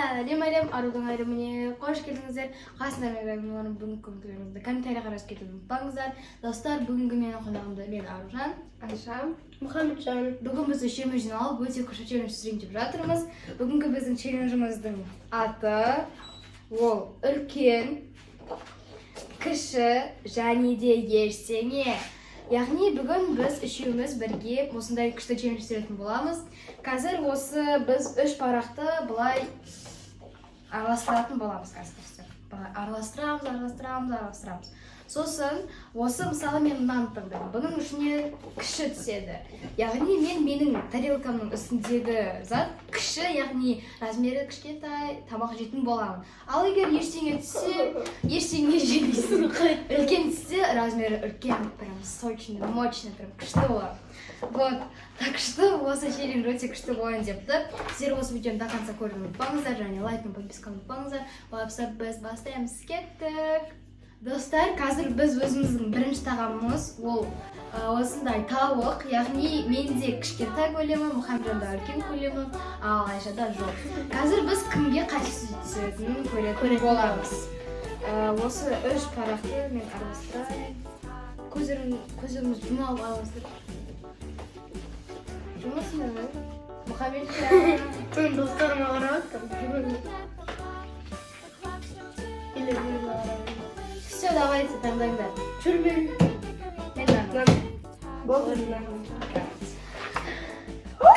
Сәлем арудың айрымыне қош келдіңіздер. Қасындар менің бүгінгі көңілдеріңізді комментарийға жазып кетуді ұмытпаңыздар. Достар, бүгінгі менің қонағымда мен Аружан, Айша, Мұхамеджан. Бүгін біз үшеуміз жиналып өте күшті челлендж түсірейін деп жатырмыз. Бүгінгі біздің челленджіміздің аты ол үлкен, кіші және де ештеңе. Яғни бүгін біз үшеуміз бірге осындай күшті челлендж түсіретін боламыз. Қазір осы біз үш парақты былай араластыратын боламыз. Араластырамыз. Сосын осы мысалы мен мынаны таңдадым. Бұның ішіне кіші түседі. Яғни менің тарелкамның үстіндегі зат кіші, яғни размері кішкентай, тамақ жейтін боламын. Ал егер ештеңе түссе, ештеңе жемейсің. Үлкен түссе, размері үлкен, прям сочный, мощный, прям күшті болады. Вот, так что осы челлендж өте күшті болайын депті. Сіздер осы видеоны до конца көріп ұмытпаңыздар, және лайк пен подписканы ұмытпаңыздар. Олай біз бастаймыз, кеттік. Достар, қазір біз өзіміздің бірінші тағамымыз ол осындай тауық, яғни менде кішкентай көлемі, Мұхамеджанда үлкен көлемі, ал Айшада жоқ. Қазір біз кімге қайсысы түсетінін көретін боламыз. Осы үш парақты мен араластырайын. Көздеріміз жұмалып аламыздар. Жұмысың ба? Мұхамеджан. Мен достарыма қарап Все, давайте таңдаңдар. жүр мен. Мен таңдаймын. Болды.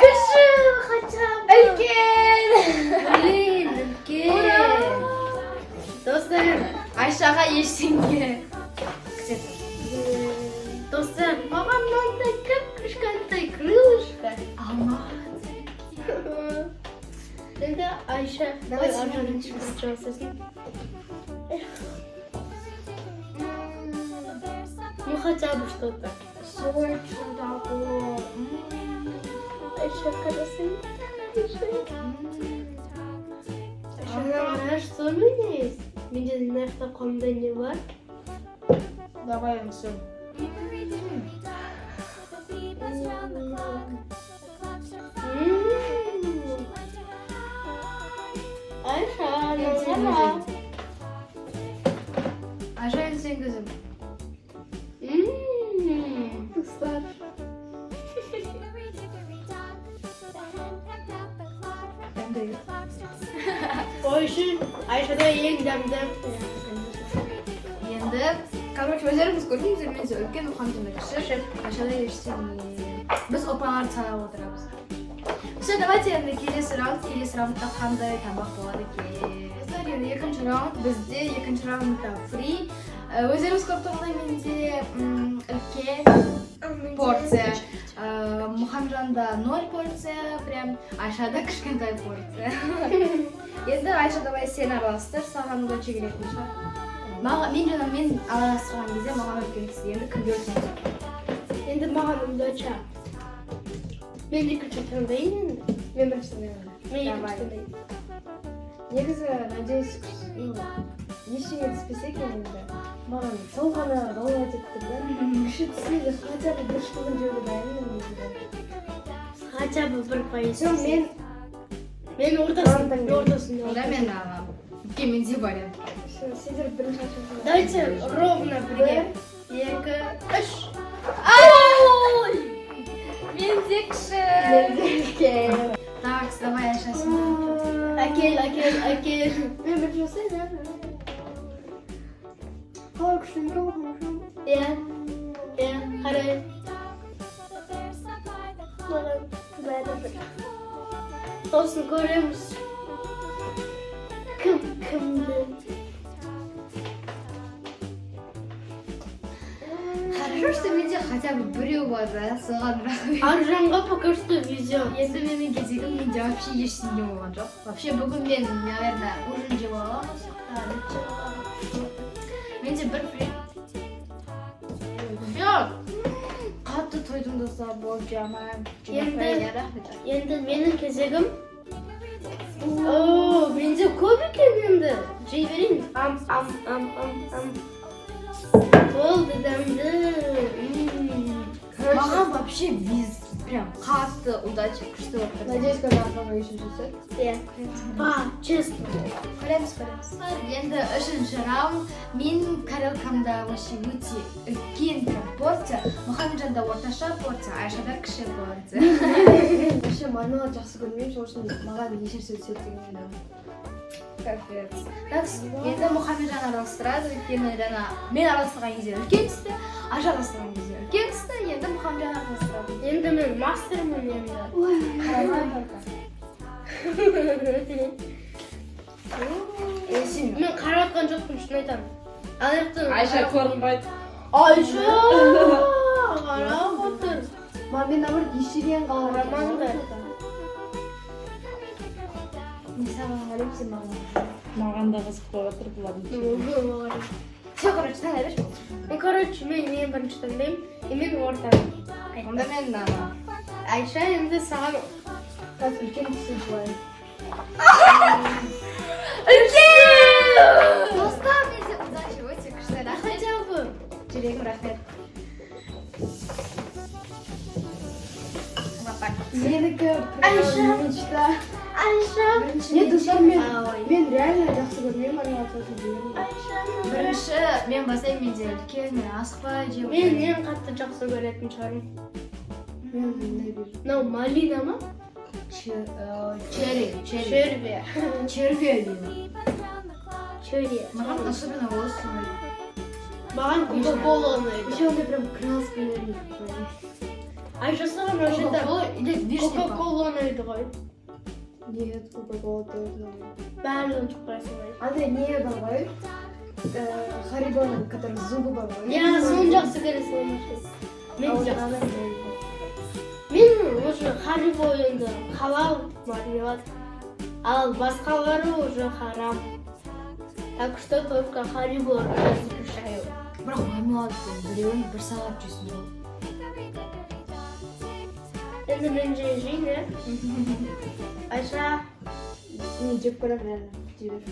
Кіші, қачам. Үлкен. Блин, үлкен. Достар, Айшаға ештеңе. Достар, маған мынандай кішкентай крылышко. Алмаған. Енді Айша, Давай Аружанның сен бірінші жасасын. Ну хотя бы что-то. Сочно такое. Айша, красивый. Айша, что у меня есть? Менде мына қолымда не бар? Давай все. Айша, нормально. Айша, енді сен көзім. Кстати. Айшада ең дәмді. Енді, короче, өздеріңіз көрдіңіздер, менде үлкен, Мұхамеджанда кіші. Айшада ештеңе. Біз опаларды санап отырамыз. Все, давайте енді келесі раундта қандай тамақ болады екен. Достар, енді екінші раунд, бізде екінші раундта фри. Өздеріңіз көріп тұрғандай менде үлкен порция. Мұхамеджанда 0 порция, прям Айшада кішкентай порция. Енді Айша, давай сен араластыр, саған өте келетін шығар. Мен араластырған кезде маған үлкен түсті. Енді кімге үлкен? Енді маған ұмдача. Мен екінші таңдайын енді. Мен бірінші таңдаймын. Мен екінші таңдайын. Негізі, надеюсь, ештеңе түспесе екен енді. Маған сол ғана роллать етті да. Кіші түссе де хотя бы бір штугын жеуге дайынмын негізі. Хотя бы 1%. Мен ортасында. Да, мен алам. Менде бар енді. Сіздер бірінші ашып. Давайте ровно бірге. 2, 3. Менде кіші. Үлкен. Так, давай Айша сен. Әкел. Мен бір жасай, да? Қалай күшінгі болған? Қарай. Маған бәрі бір. Сосын көреміз. Кімді? Хорошо, что менде хотя бы біреу бар да, соған рахмет. Аружанға пока что видео. Енді менің кезегім, менде вообще ештеңе болған жоқ. Вообще бүгін мен, наверное, ужин жеп аламыз. Менде бір фри. Қатты тойдым достар, болып жамайым. Енді менің кезегім. Менде көп екен енді. Жей берейін. Болды дәмді. Маған вообще прям қатты удача күшті болып тұр. Надеюсь, когда апама үшіншісі. Иә. Честно. Көреміз. Енді үшінші раунд. Мен тарелкамда вообще өте үлкен порция. Мұхамеджанда орташа порция, Айшада кіші порция. Вообще мармелад жақсы көрмеймін, сол үшін маған ешнәрсе түседі деген ойдамын. Капец. Так, енді Мұхамеджан араластырады, өйткені жаңа мен араластырған кезде үлкен түсті, Айша араластырған кезде үлкен түсті, енді Мұхамеджан араластырады. Енді мен мастермін енді. Мен қаратқан жоқпын, шын айтамын. Айша көрінбайды. Айша! Қарап отыр. Мен наоборот ешеген Қарамаңдар. Мен саған қалайым, сен маған. Маған да қызық болып отыр бұлардың. Все, короче, таңдай берші. Короче, мен ең бірінші таңдаймын, мен ортамын. Онда мен ана. Айша енді саған Қазір үлкен түсін жылайын. Үлкен! Достар, менде удача өте күшті. Рахмет. хотя бы. Жүрегім рахмет. Вот так. Менікі Айша. мечта. Айша. Не, достар, мен Ой. реально жақсы көрмеймін мармелад сосын жеймін. Бірінші мен бастаймын, менде үлкен, мен асықпай жеп. Мен ең қатты жақсы көретін шығармын. Мен не берейін. Мынау малина ма? Черри. Червя. Черви деймін. Черри. Маған особенно осы ұнайды. Маған кока-кола ұнайды. Еще ондай прям краскаларын. Айша саған вообще-то Кока-кола или вишня. кока-кола ұнайды ғой. Нет, кока-кола тоже ұнайды. Бәрін жұқпайсың ғой. Андай не бар ғой? Харибоның, который зубы бар ғой. Иә, соны жақсы көресің. Мен Мен жақсы. Мен уже Харибо енді халал мармелад. Ал басқалары уже харам. Так что только Харибо разрешаю. Бірақ мармеладтың біреуін бір сағат жейсің ғой. Енді мен жейін, иә? Айша. Не, жеп көрем, реально. Жеп.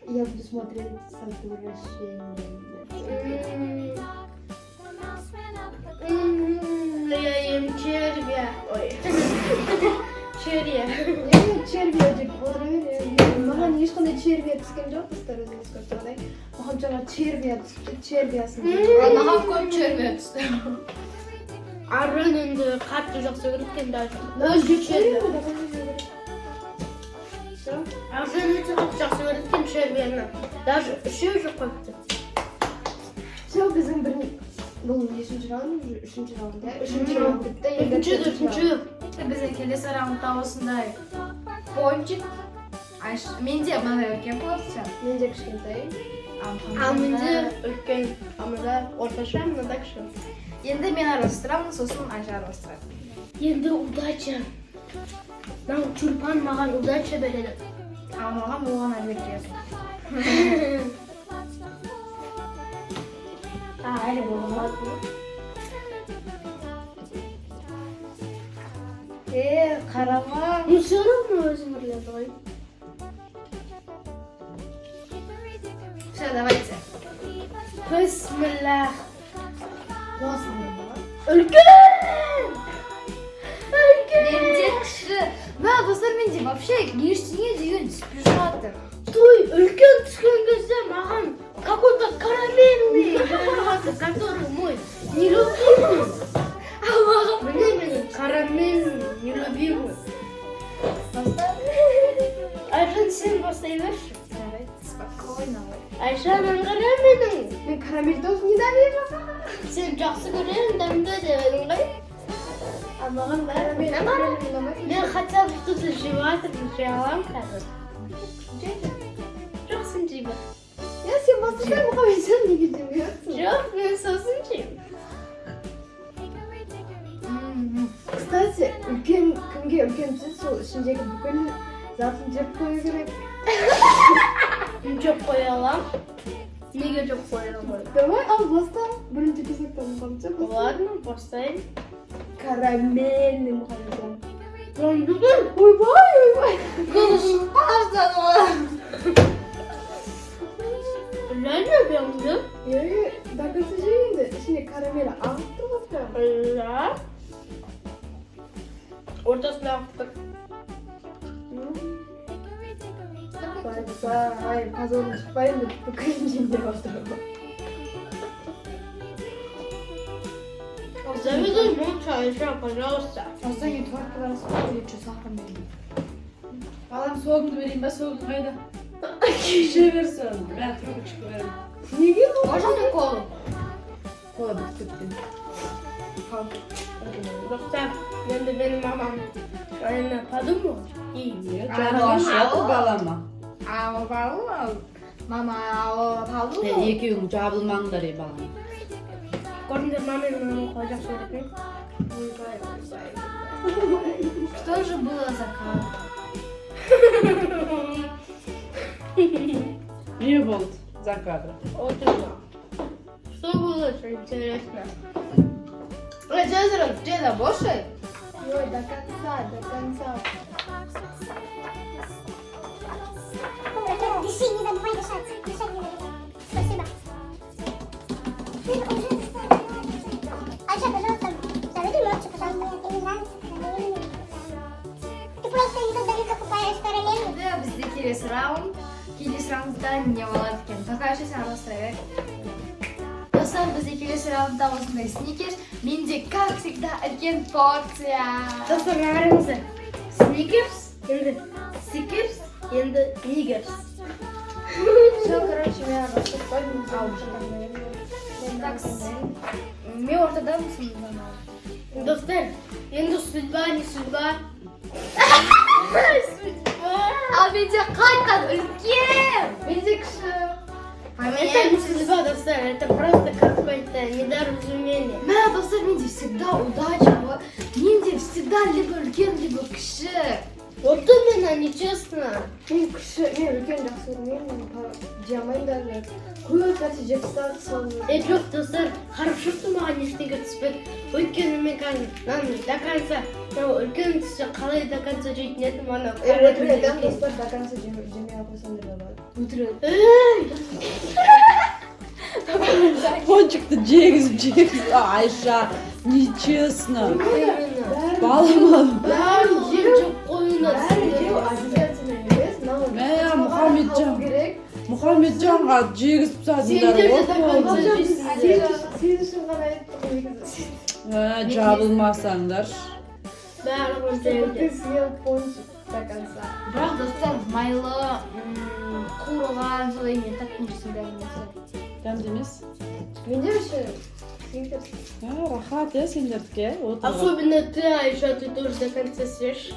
Я буду смотреть с отвращением. Я ем червя. Ой. Червя. Мен черви жеп отырамын. Маған ешқандай черви түскен жоқ, достар, өзіңіз көрсетіп. Маған жаңа червиясын. Маған көп черви түсті. Арын енді қатты жақсы көрген даже. Өзге червя. Арын өте қатты жақсы көрген червяны. Даже үшеу жоқ қойыпты. Все, біздің бұл нешінші раунд? Үшінші раунд, иә? Үшінші раунд бітті. Үшінші. Біздің келесі раундта осындай пончик. Менде мынандай үлкен порция. Менде кішкентай. Ал менде үлкен, мынада орташа, мынада кіші. Енді мен араластырамын, сосын Айша араластырады. Енді удача. Мынау чурпан маған удача береді. Ал маған оған әділет. Әлі болмады. Қарама. Ну, все равно өзім бірледі ғой. Все, давайте. Бисмиллах. Осындай. Үлкен! Менде кіші. Достар, менде вообще ештеңе деген түспей жатыр. Той, үлкен түскен кезде маған какой-то карамельный жамағаты, который мой нелюбимый. Мне карамельный, нелюбимый. Айжан, сен бастай берші. Спокойно. Айжан, аңғара менің. Мен карамель тоже недавижу. Сен жақсы көрем, дәмді деп едің ғой. А маған Карамель ұнамайды. мен хотя бы что-то жеватырмын, жей аламын қазір. Жоқ, сен жей бер. Я сен бастасаң Мұхаммед, сен неге жемейсің? Жоқ, мен сосын жеймін. Кстати, кімге үлкен түседі, сол ішіндегі бүкіл затын жеп қою керек. Жоқ қоя алам. Неге жоқ қоя алмайды? Давай, ал баста. Бірінші кезекте Мұхаммед. Ладно, бастайын. Карамельный Мұхаммед. Ойбай! Ойбай! Реально бемді? Дагысы жейінді, ішіне карамель ағып тұрғызды. Да. Ай, позорно шықпайын деп бүкілін деп отырмын. Заведу молча, Айша, пожалуйста. Осыдан кейін тортты барасың, өлетші сахарын берейін. Балам соғымды берейін ба, соғым қайда? Кеше берсін, бәрі трубочка берем. Неге Можно мне колу? Кола бітіп кеткен. Достар, енді менің мамам айына подумал и Жарылған шоқы балама. Ау, балу. Мама, ау, балу. Екеуің жабылмаңдар ей балам. көрдіңдер ма менің мамам қалай жақсы көретін? Что же было за кал? Не болды за кадром. Вот это. Что было, что интересно? Цезарь, где за больше? Ой, до конца. Дыши, не забывай дышать. Дышать не забывай. Спасибо. Айша, пожалуйста, заведи молча, пожалуйста. Мне не нравится параллельно. Ты просто никогда не покупаешь параллельно. Да, бізде келесі раунд. Келесі раундда не болады екен. Пока еще сен расстраивай. Достар, бізде келесі раундда осындай сникерс. Менде, как всегда, үлкен порция. Достар, қараңыздар. Сникерс, енді Сикерс, енді Нигерс. Все, короче, меня расстроили, Так, мен ортадамын. Достар, енді судьба, не судьба. Ал менде қайтқан үлкен. Менде кіші. Это не судьба, достар, это просто какое-то недоразумение. Мә, достар, менде всегда удача. Менде всегда либо үлкен, либо кіші. Вот именно, нечестно. Мен үлкен жақсы көрмеймін, жамайын даже. Көп нәрсе жеп тастады соны. Жоқ, достар, қарапшылықты маған ештеңе түспеді. Өйткені мен қазір до конца, үлкен түссе қалай до конца жейтін едім, ана Өтіреді, достар, до конца жемей қойсам деп болады. Өтіреді. Пончикті жегізіп. Айша, нечестно. Балам. Бәрін жеп қойыңдар. Бәрі жеу обязательно емес, Мә, Мұхаммеджанға жегізіп Сендер садыңдар. де до конца жейсіңдер. Сен үшін ғана айттым негізі. Жабылмасаңдар. Бәрін Ты жейді. съел пончик до конца. Бірақ достар, майлы, қуырылған, солай мен таттым жесім дәмесі. Дәмді емес. Менде вообще сникерс. Рахат, сендердікі. Особенно ты, Айша, ты тоже до конца съешь.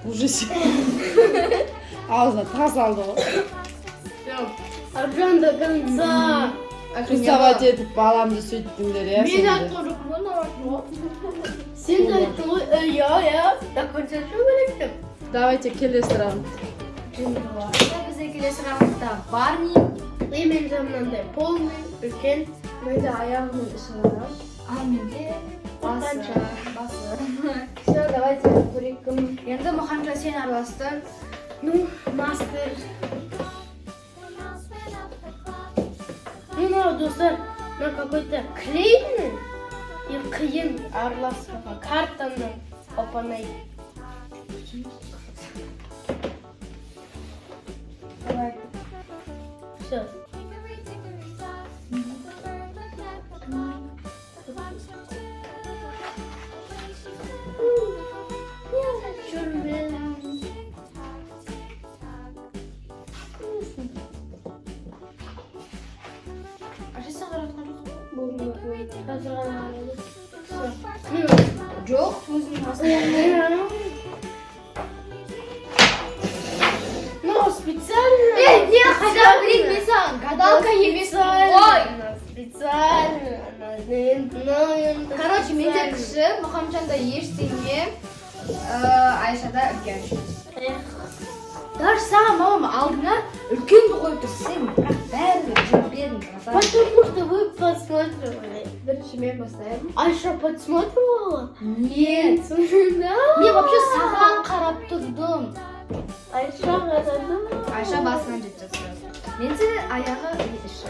Уже аузына тас алды ғой. Все. Аржан до конца. Приставать етіп баламды сөйттіңдер, Мен айтқан жоқпын, сен де айттың ғой, иә, до конца шу керектім. Давайте келесі раунд. Бізде келесі раундта Барни. И мен мынандай полный, үлкен. Менде аяғымның іші ғана. Ал менде басы. Все, давайте көрейік кім. Енді Мұхамеджан сен араластың. Ну, мастер. Ну, достар, на какой-то клейный и қиын араласуға картаны опанай. Давай. Все. Ашесен қаратқан жоқ. Қазір ғана Жоқ, өзінің басында. Ну, специально. Не, хотя, блин, мен саған гадалка емес. Ой! Специально. Короче, менде кіші, Мұхамеджанда ештеңе, Айшада үлкен. Даже саған мамам алдыңа үлкенді қойып тұр, сен бірақ бәрі жеп бердің. Потому что вы подсматривали. Бірінші мен бастаймын. Айша подсматривала? Нет. Да. Мен вообще саған қарап тұрдым. Айша ғадады. Айша басынан жеп жатыр. Менде аяғы іші.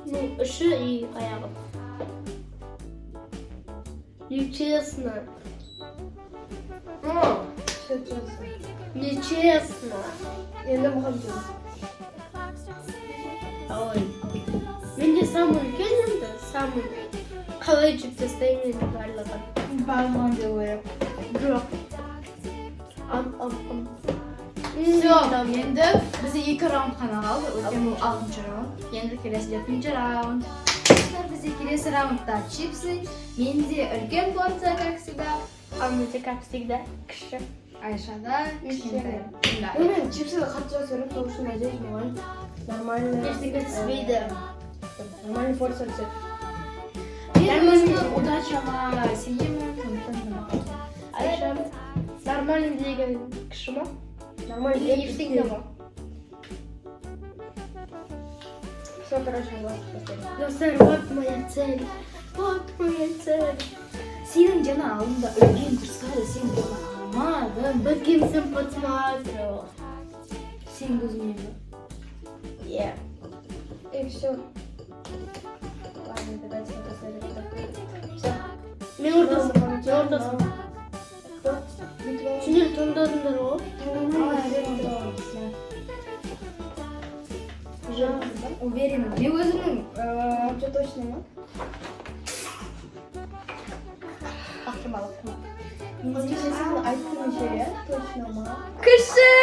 Ну, іші и аяғы. Нечестно. Все, Чеченцы. Нечестно. Енді мұхамжан. Ой. Менде самый үлкен енді, самый қалай жіп тастаймын енді барлығын. Барлығын деп ойлап. Жоқ. Все, енді бізде 2 раунд қана қалды. Өткен бұл 6-шы раунд. Енді келесі 4-ші раунд. Бізде келесі раундта чипсы. Менде үлкен порция, как всегда. А менде, как всегда, кіші. Айшада кішкентай. Мен чипсыды қатты жақсы көрем, сол үшін надеюсь маған нормальный. Ештеңе түспейді. Нормальный порция түседі. Мен өзімнің удачама сенемін, сондықтан да маған. Айша, нормальный деген кіші ма? Нормальный Или ештеңе ма? Все, короче, вот. Достар, вот моя цель. Вот моя цель. Сенің жана алдында үлкен тұрса да сен бұны алмадың. Бөткенсің посмотрю. Сен көзіңе бі. Yeah. И все. Ладно, давайте все. Мен ортасың. Сендер таңдадыңдар ғой? Уверена. Мен өзімнің Что точно, ма? Вот если сен айттың ше, точно ма? кіші!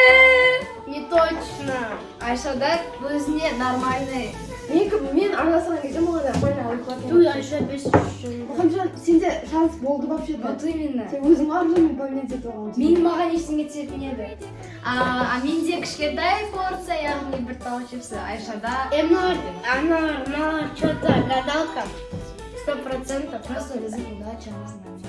Не точно. Айшада өзіне нормальный. Мен араласқан кезде маған нормально алып Туй, қалатын. Айша, без үшін. Мұхамжан, сенде шанс болды вообще-то. Вот именно. Сен өзің аржымен поменять етіп алған. Мен маған ештеңе түсетін еді. Менде кішкентай порция, яғни бір тау чипсы. Айшада Она что-то гадалка. 100%. просто біздің удачамыз нормальный.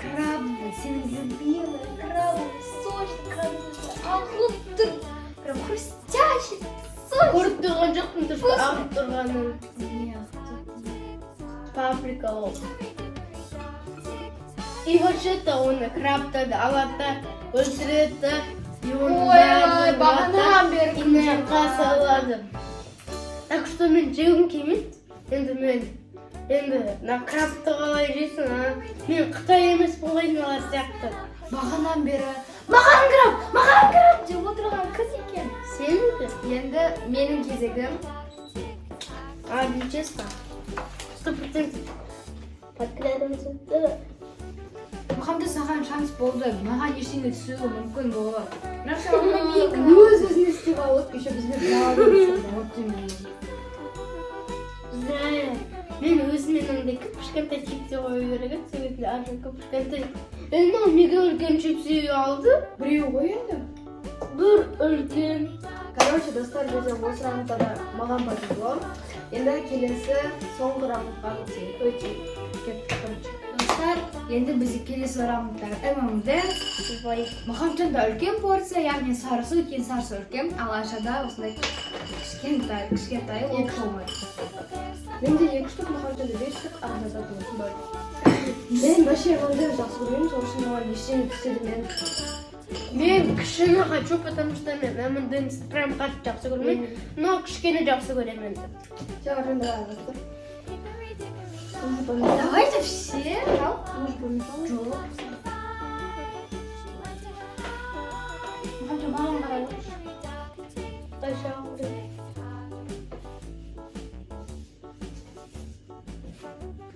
Крабовый, сенің любимый крабовый, сочный крабовый, ағып тұр, прям хрустящий, сочный. Көріп тұрған жоқпын тұршы ағып тұрғанын. Не ағып Паприка ол. И вообще-то оны краптарды алады, өлтіреді, и оны Ой, бағанан бері инерқа салады. Так что мен жегім келмейді. Енді на крабты қалай жейсің, а? Мен Қытай емес болғайын ала сияқты. бағанан бері маған краб деп отырған қыз екен. Сенікі? Енді менің кезегім. Честно. 100% подкрадымыз өтті. Мұхамда саған шанс болды, маған ештеңе түсуі мүмкін болады. Бірақ сен оны Өз-өзін істеп алып, еще бізбен жалады. Зря. Мен өзімен андай кішкентай чипсы қою керек еді, себебі ары кішкентай. Енді мега үлкен чипсы алды. Біреу ғой енді. Бір үлкен. Короче, достар, бізде осы раундта да маған повезло. Енді келесі соңғы раундқа өтейік. Кеттік. Достар, енді бізде келесі раундтар ММД. Мұхамжанда үлкен порция, яғни сарысы үлкен, сарысы үлкен. Ал Айшада осындай кішкентай ол толмай. Менде 2 штук, Мұхамжанда 5 штук, Арнада 4. Мен вообще ММД жақсы көремін, сол үшін маған ештеңе түседі. Мен кішіні хочу, потому что мен ММД-ні прям қатты жақсы көрмеймін, но кішкені жақсы көремін. Все, давай, достар. Давайте все. Может, помешал? Жоқ. Мұхамжан маған қарай. Айша,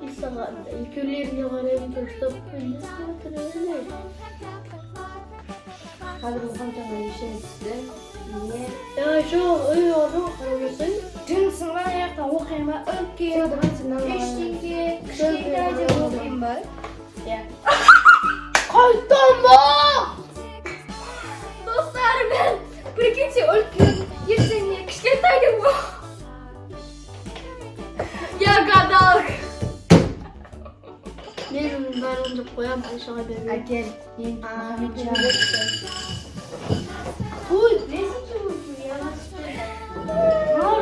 и саған да екеулеріне қараймын, дұрыстап күнді смотрели. Қазір Мұхамжанға ештеңе түсті. Не? Айша, ұры қарамасың. Жүнсің ба аяқтан оқиын ба? Все, давайте нормально. Ештеңе, кішкентай деп оқиын ба? Қайтам ба! Достар, мен прикиньте, үлкен ештеңе кішкентай деп оқиын. Я гадалка. Мен оның барлығын деп қоям, Айшаға бермеймін. Әкел, мен Мұхамжан. Ой, несінші өтін, я насты.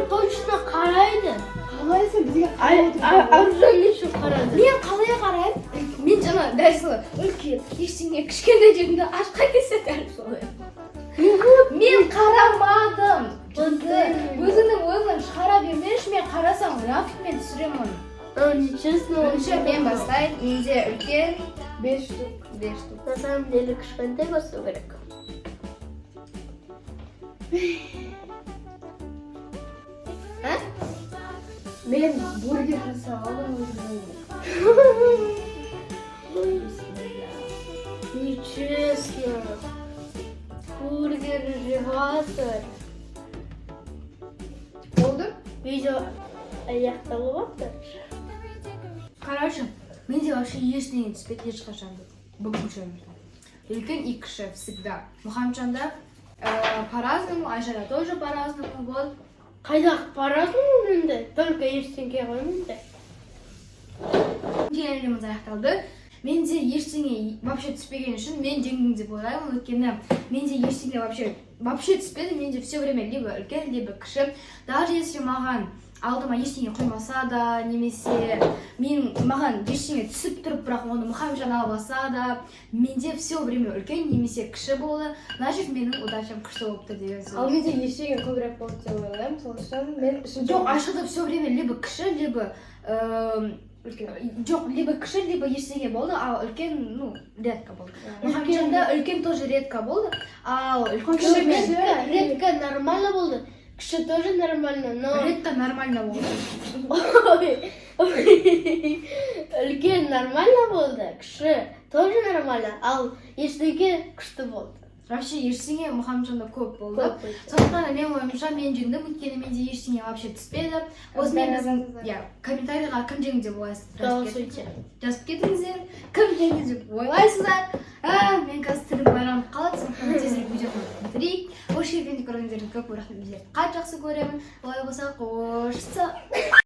Точно қарайды. Қалайсың бізге Аржан неше қарады. Мен қалай қараймын? Мен жаңа дәл солай үлкен ештеңе кішкентай жерінде ашқа келсе дәл солай. Мен қарамадым. өзіңнің ойыңнан шығара бермеші, мен қарасам графикмен түсіремін. Нечестно. Бірінші мен бастайын, менде үлкен 5 штук. 5 штук. На самом деле кішкентай болса керек. Мен бургер жасап алдым өзімнің. Нечестно. Бургер жеватыр. Болды? Видео аяқталып жатыр. Короче, менде вообще ештеңе түспейді ешқашан бүкіл өмірде. Үлкен и кіші всегда. Мұхамеджанда по-разному, Айшада тоже по-разному. Вот. Қайдағы по-разному менде, только ештеңе ғой менде. Келелеріміз аяқталды. Менде ештеңе вообще түспеген үшін мен жеңдім деп ойлаймын. Өйткені менде ештеңе вообще түспеді. Менде все время либо үлкен, либо кіші. Даже если маған алдыма ештеңе қоймаса да, немесе маған ештеңе түсіп тұрып, бірақ оны Мұхамеджан албаса да, менде все время үлкен немесе кіші болды. Значит, менің удачам күшті болыпты деген сөз. Ал менде ештеңе көбірек болды деп ойлаймын. Сол үшін мен үшінші. Жоқ, Айшада все время либо кіші, либо жоқ, либо кіші, либо ештеңе болды, ал үлкен, редко болды. Мұхамеджанда үлкен тоже редко болды, ал кіші Редко нормально болды. Кіші тоже нормально, но... редко нормально болды. Үлкен нормально болды, кіші тоже нормально, ал ештеңе күшті болды. Вообще ештеңе Мұхамеджанда көп болды. Көп болды. Сондықтан мен ойымша мен жеңдім, өйткені менде ештеңе вообще түспеді. Осымен біздің комментарийға кім жеңді деп ойлайсыздар? Голосуйте. Жазып кетіңіздер, кім жеңді деп ойлайсыздар. Мен қазір тілім байланып қалады, сондықтан тезірек видеоны бітірейік. осы жерден көргендеріңізге көп рахмет. Қатты жақсы көремін. Олай болса, қош